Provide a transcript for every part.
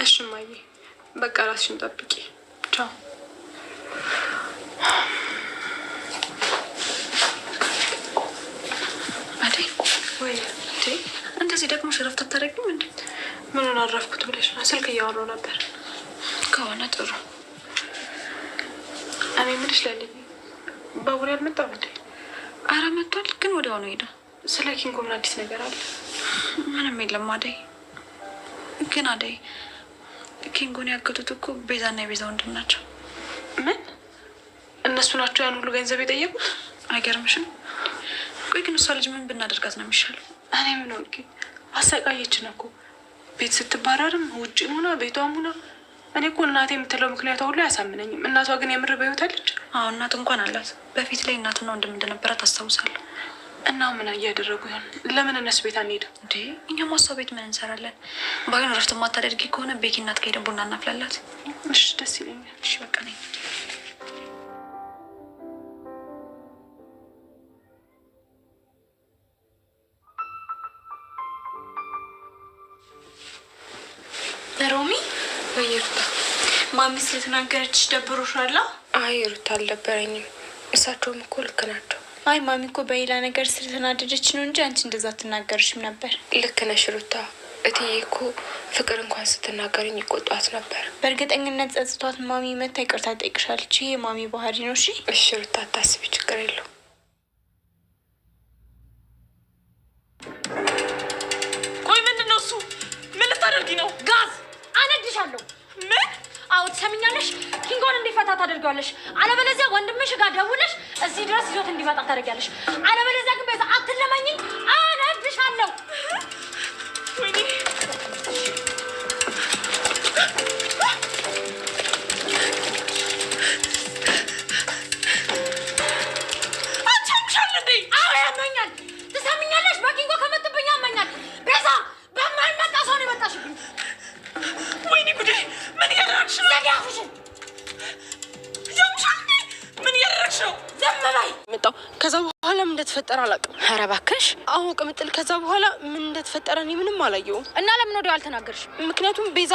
እሺ እማዬ፣ በቃ ራስሽን ጠብቂ። ቻው። አደይ ወይ እንደዚህ ደግሞ ሽረፍት አታደርጊም እንዴ? ምኑን አረፍኩት ብለሽ ነው? ስልክ እያወራሁ ነበር። ከሆነ ጥሩ። እኔ የምልሽ ለልኝ ባቡሬ አልመጣም እንዴ? አረ መጥቷል፣ ግን ወዲያው ነው ሄደ። ስለ ኪንጎ ምን አዲስ ነገር አለ? ምንም የለም አደይ። ግን አደይ ኪንጎን ያገቱት እኮ ቤዛና የቤዛ ወንድም ናቸው። ምን? እነሱ ናቸው ያን ሁሉ ገንዘብ የጠየቁት? አይገርምሽም? ቆይ ግን እሷ ልጅ ምን ብናደርጋት ነው የሚሻለው? እኔ ምን ወልቂ አሰቃየችን እኮ ቤት ስትባረርም ውጭ ሆና ቤቷም ሆና። እኔ እኮ እናቴ የምትለው ምክንያቷ ሁሉ አያሳምነኝም። እናቷ ግን የምር በህይወት አለች? አዎ እናት እንኳን አላት። በፊት ላይ እናትና ወንድም እንደነበራት አስታውሳለሁ። እና ምን እያደረጉ ይሆን? ለምን እነሱ ቤት አንሄድም እንዴ? እኛም እሷ ቤት ምን እንሰራለን? ባይሆን እረፍት ማታደርጊ ከሆነ ቤኪ እናት ከሄደን ቡና እናፍላላት። እሺ ደስ ይለኛል። እሺ በቃ ነኝ። ሮሚ በየሩታ ማሚ ስለተናገረችሽ ደብሮሻል? አይ ሩታ አልደበረኝም። እሳቸውም እኮ ልክ ናቸው። አይ ማሚ እኮ በሌላ ነገር ስለተናደደች ነው እንጂ አንቺ እንደዛ አትናገርሽም ነበር። ልክ ነሽ ሩታ። እትዬ እኮ ፍቅር እንኳን ስትናገርኝ ይቆጧት ነበር። በእርግጠኝነት ጸጽቷት ማሚ መታ ይቅርታ ጠይቅሻለች። ይሄ ማሚ ባህሪ ነው። እሺ ሩታ አታስቢ፣ ችግር የለው። ቆይ ምንድን ነው እሱ? ምን ልታደርጊ ነው? ጋዝ አነድሻለሁ። ምን? አዎ ትሰሚኛለሽ? ኪንጎን እንዲፈታ ታደርጊዋለሽ። አለበለዚያ ወንድምሽ ጋር ደውለሽ እዚህ ድረስ ይዞት እንዲመጣ ታደርጊያለሽ። አለበለዚያ ግን ቤዛ አትለማኝኝ፣ አነድሻለሁ። ወይኔ አቻምሻል እንዴ? አዎ ያመኛል። ትሰሚኛለሽ? በኪንጎ ከመጥብኝ ያመኛል። ቤዛ በማይመጣ ሰው ነው የመጣሽብኝ። ወይኔ ጉዴ! ምን እያደረግሽ ነው? ዘጋፍሽን ያምሻል እንዴ? ምን እያደረግሽ ነው? ዝም በይ። መጣው ከዛ በኋላ ምን እንደተፈጠረ አላውቅም። ኧረ እባክሽ አሁን ቅምጥል። ከዛ በኋላ ምን እንደተፈጠረ እኔ ምንም አላየሁም። እና ለምን ወዲያው አልተናገርሽም? ምክንያቱም ቤዛ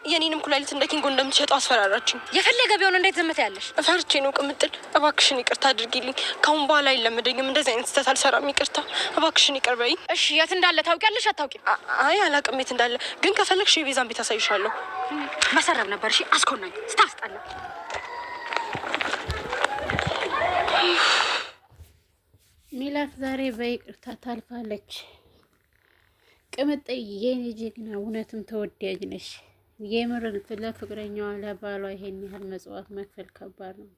የኔንም ኩላሊት እንደ ኪንጎ እንደምትሸጠው አስፈራራችኝ። የፈለገ ቢሆን እንዴት ዝም ትያለሽ? ፈርቼ ነው ቅምጥል። እባክሽን ይቅርታ አድርጊልኝ። ካሁን በኋላ አይለመደኝም። እንደዚህ አይነት ስህተት አልሰራም። ይቅርታ እባክሽን ይቅር በይኝ። እሺ የት እንዳለ ታውቂያለሽ? አታውቂም? አይ አላውቅም የት እንዳለ፣ ግን ከፈለግሽ የቤዛን ቤት አሳይሻለሁ። መሰረብ ነበር። እሺ አስኮናኝ ስታስጠላ። ሚላት ዛሬ በይቅርታ ታልፋለች። ቅምጥል የኔ ጀግና፣ እውነትም ተወዳጅ ነሽ። የምር ለፍቅረኛዋ ለባሏ ይሄን ያህል መጽዋት መክፈል ከባድ ነው።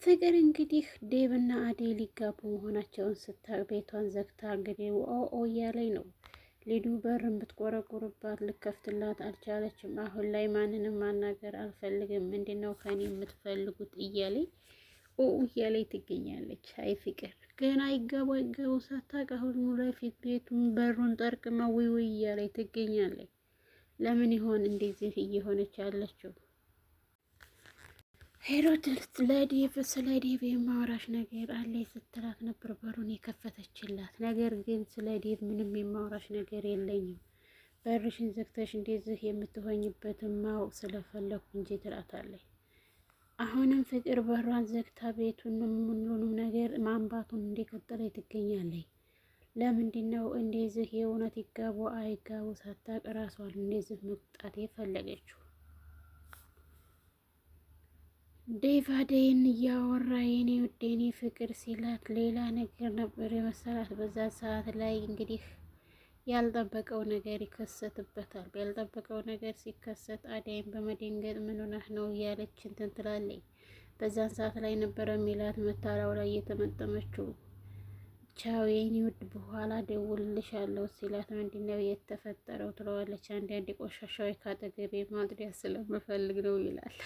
ፍቅር እንግዲህ ዴብና አደይ ሊጋቡ መሆናቸውን ስታውቅ ቤቷን ዘግታ እንግዲህ ኦ እያለኝ ነው። ሊዱ በርን ብትቆረቁርባት ልከፍትላት አልቻለችም። አሁን ላይ ማንንም ማናገር አልፈልግም፣ ምንድነው ከኔ የምትፈልጉት እያለኝ እያለኝ ትገኛለች። አይ ፍቅር ገና ይጋቡ ሳታውቅ አሁን ላይ ፊት ቤቱን በሩን ጠርቅመው ውይ እያለኝ ትገኛለች። ለምን ይሆን እንደዚህ እየሆነች ያለችው? ሄሮት ለዴቭ ስለ ዴቭ የማወራሽ ነገር አለ ስትላት ነበር በሩን የከፈተችላት። ነገር ግን ስለ ዴቭ ምንም የማወራሽ ነገር የለኝም፣ በርሽን ዘግተሽ እንደዚህ የምትሆኝበትን ማወቅ ስለፈለኩ እንጂ ትላታለች። አሁንም ፍቅር በሯን ዘግታ ቤቱንም ሁሉንም ነገር ማንባቱን እንደቀጠለ ትገኛለች። ለምንድን ነው እንደዚህ የእውነት ይጋቡ አይጋቡ ሳታውቅ ራሷን እንደዚህ መቁጣት የፈለገችው? ዴቭ አደይን እያወራ የኔ ውድ የኔ ፍቅር ሲላት ሌላ ነገር ነበር የመሰላት። በዛ ሰዓት ላይ እንግዲህ ያልጠበቀው ነገር ይከሰትበታል። ያልጠበቀው ነገር ሲከሰት አደይን በመደንገጥ ምን ሆነህ ነው እያለች እንትን ትላለች። በዛን ሰዓት ላይ ነበረ ሚላት መታራው ላይ የተመጠመችው። ቻው የኔ ውድ በኋላ ደውልልሻለሁ ሲላት ምንድነው የተፈጠረው ትለዋለች። አንዳንድ ቆሻሻዎች ካጠገቤ ማጽዳት ስለምፈልግ ነው ይላል።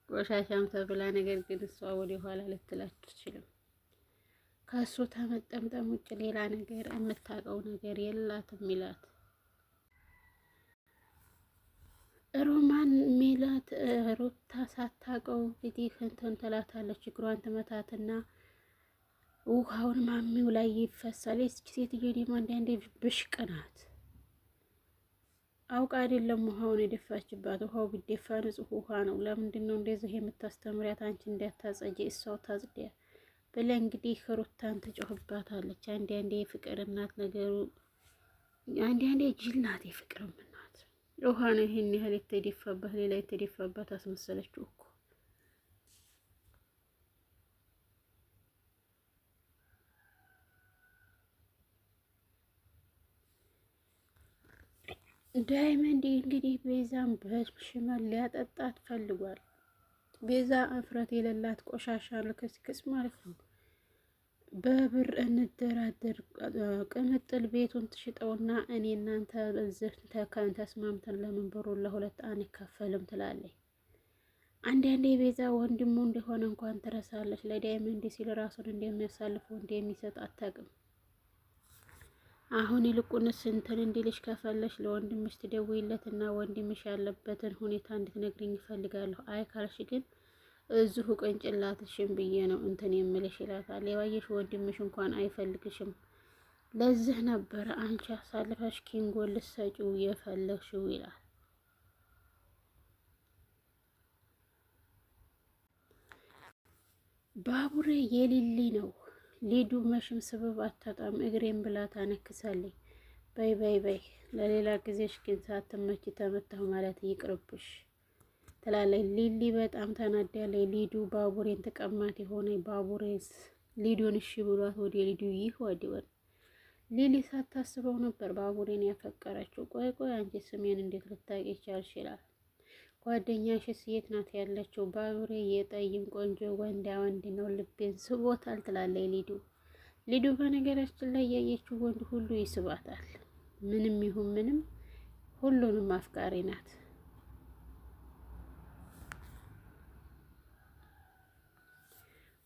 ቆሻሻም ተብላ ነገር ግን እሷ ወደ ኋላ ልትላችሁ ትችልም። ከሱ ተመጠምጠም ውጭ ሌላ ነገር የምታውቀው ነገር የላትም ይላት። ሮማን ሜላት ሩታ ሳታውቀው እንግዲህ እንትን ትላታለች። እግሯን ትመታትና ውሃውን ማሚው ላይ ይፈሳል። ይህች ሴትዮ ደግሞ አንዳንዴ ብሽቅ ናት። አውቃ አይደለም ውሃውን የደፋችባት። ውሃው ቢደፋ ንጹህ ውሃ ነው። ለምንድን ነው እንደዚህ የምታስተምሪያት? አንቺ እንዳታጸጂ እሷው ታጽዲያ ብላ እንግዲህ ሩታን ትጮህባታለች። አንዳንዴ የፍቅር እናት ነገሩ፣ አንዳንዴ ጅል ናት። የፍቅርም እናት ውሃ ነው ይሄን ያህል የተደፋባት፣ ሌላ የተደፋባት አስመሰለችው እኮ። ዳይመንድ እንግዲህ ቤዛን በሽመል ሊያጠጣት ፈልጓል። ቤዛ እፍረት የሌላት ቆሻሻ ልክስክስ ማለት ነው። በብር እንደራደር፣ ቅምጥል ቤቱን ትሽጠውና እኔ እናንተ በዚህ ተስማምተን ለምን ብሩን ለሁለት አንካፈልም ትላለች። አንዳንዴ ቤዛ ወንድሙ እንደሆነ እንኳን ትረሳለች። ለዳይመንድ ሲል ራሱን እንደሚያሳልፈው እንደሚሰጥ አታውቅም። አሁን ይልቁንስ እንትን እንዲልሽ ከፈለሽ ለወንድምሽ ትደውይለትና ወንድምሽ ያለበትን ሁኔታ እንድትነግሪኝ እፈልጋለሁ። አይ ካልሽ ግን እዚሁ ቅንጭላትሽን ብዬ ነው እንትን የምልሽ ይላታል። የባየሽ ወንድምሽ እንኳን አይፈልግሽም። ለዚህ ነበረ አንቺ አሳልፈሽ ኪንጎን ልትሰጪው የፈለግሽው ይላል። ባቡሬ የሊሊ ነው። ሊዱ መሽም ስበብ አታጣም። እግሬን ብላ ታነክሳለች። በይ በይ በይ፣ ለሌላ ጊዜሽ ግን ሳትመቺ ተመታሁ ማለት ይቅርብሽ ትላለች ሊሊ። በጣም ተናዳለች። ሊዱ ባቡሬን ተቀማት የሆነ ባቡሬስ ሊዱን እሺ ብሏት ወደ ሊዱ ይህ ወዲወን ሊሊ ሳታስበው ነበር ባቡሬን ያፈቀረችው። ቆይ ቆይ አንቺ ስሜን እንዴት ልታውቂ ቻልሽ ይላል። ጓደኛሽስ የት ናት ያለችው? ባቡሬ የጠይም ቆንጆ ወንዳ ወንድ ነው፣ ልቤን ስቦታል ትላለች ሊዱ። ሊዱ በነገራችን ላይ ያየችው ወንድ ሁሉ ይስባታል። ምንም ይሁን ምንም ሁሉንም አፍቃሪ ናት።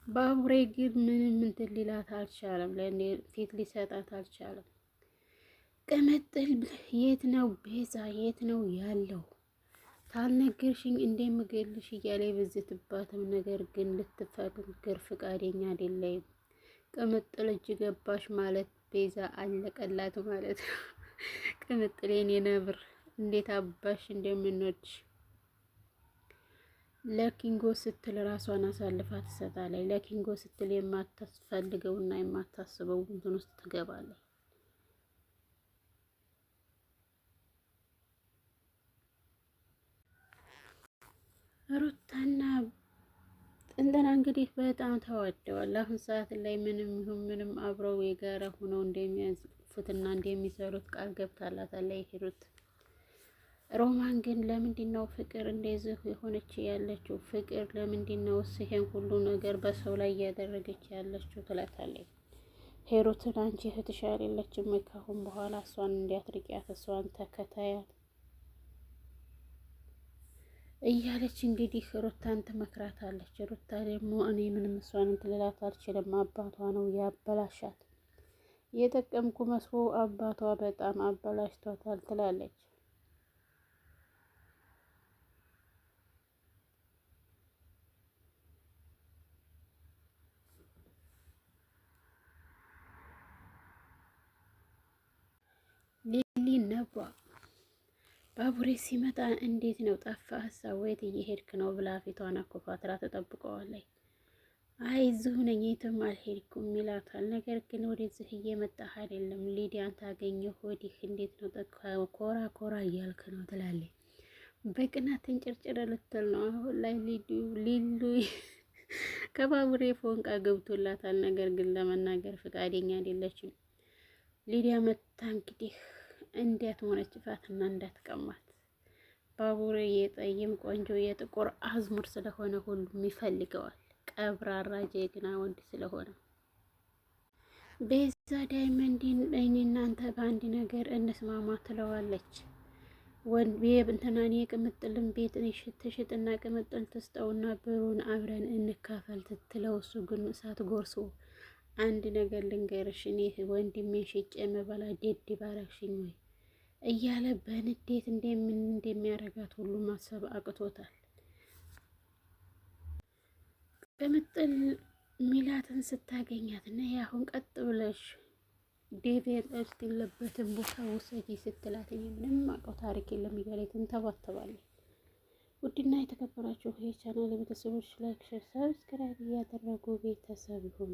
ባቡሬ ግን ምንም እንትን ሊላት አልቻለም። ፊት ሊሰጣት አልቻለም። ቅምጥል የት ነው ቤዛ የት ነው ያለው? ታልነገርሽኝ እንደምገልሽ እያለ የበዘትባትም ነገር ግን ልትፈግር ፍቃደኛ አይደለም። ቅምጥል እጅ ገባሽ ማለት ቤዛ አለቀላት ማለት ነው። ቅምጥል የኔ ነብር እንዴት አባሽ እንደምንወድሽ። ለኪንጎ ስትል ራሷን አሳልፋ ትሰጣለች። ለኪንጎ ስትል የማታስፈልገውና የማታስበው እንትን ውስጥ ትገባለች። ሩታና እንትና እንግዲህ በጣም ተዋደዋል። አሁን ሰዓት ላይ ምንም ይሁን ምንም አብረው የጋራ ሆነው እንደሚያዝፉትና እንደሚሰሩት ቃል ገብታላታለች ሩት። ሮማን ግን ለምንድን ነው ፍቅር እንደዚህ የሆነች ያለችው? ፍቅር ለምንድን ነው ይሄን ሁሉ ነገር በሰው ላይ እያደረገች ያለችው ትላታለች። ሄሩትን አንቺ እህትሽ አይደለችም? ካሁን በኋላ እሷን እንዲያትርቂያት፣ እሷን ተከታያት እያለች እንግዲህ ሩታን ትመክራታለች። ሩታ ደግሞ እኔ ምንም እሷን ትልላት አልችልም፣ አባቷ ነው ያበላሻት፣ የጠቀምኩ መስሎ አባቷ በጣም አበላሽቷታል ትላለች። ሊሊ ነባ ባቡሬ ሲመጣ እንዴት ነው ጠፋህ? ወይት እየሄድክ ነው ብላ ፊቷን አኮፋትራ ተጠብቀዋለች። አይ እዚሁ ነኝ የትም አልሄድኩም ይላታል። ነገር ግን ወደዚህ እየመጣህ አይደለም፣ ሊዲያን ታገኘሁ ወዲህ እንዴት ነው ኮራ ኮራ እያልክ ነው ትላለች። በቅናት ተንጨርጭረ ልትል ነው አሁን ላይ ሊሉ ከባቡሬ ፎንቃ ገብቶላታል። ነገር ግን ለመናገር ፈቃደኛ አይደለችም። ሊዲያ መታ እንግዲህ እንዴት ሆነች ፋትና እንዳትቀማት። ባቡሬ የጠይም ቆንጆ የጥቁር አዝሙር ስለሆነ ሁሉም ይፈልገዋል። ቀብራራ ጀግና ወንድ ስለሆነ ቤዛ ዳይመንድን እኔ እናንተ በአንድ ነገር እንስማማ ትለዋለች። እንትናኔ ቅምጥልን ቤት ትሽጥና ቅምጥል ትስጠውና ብሩን አብረን እንካፈል ትትለው፣ እሱ ግን እሳት ጎርሶ አንድ ነገር ልንገርሽ፣ እኔ ወንድሜን ሽጬ መበላ ዴድ ባረግሽኝ ወይ እያለ በንዴት እንደሚያረጋት ሁሉ ማሰብ አቅቶታል። ቅምጥል ሚላትን ስታገኛት እና አሁን ቀጥ ብለሽ ዴቭ ያለበትን ቦታ ውሰጂ ስትላት ምንም አውቀው ታሪክ የለም እያለች ትንተባተባለች። ውድና የተከበራችሁ የቻናል ቤተሰቦች ላይክ፣ ሼር፣ ሰብስክራይብ እያደረጉ ቤተሰብ ይሁኑ።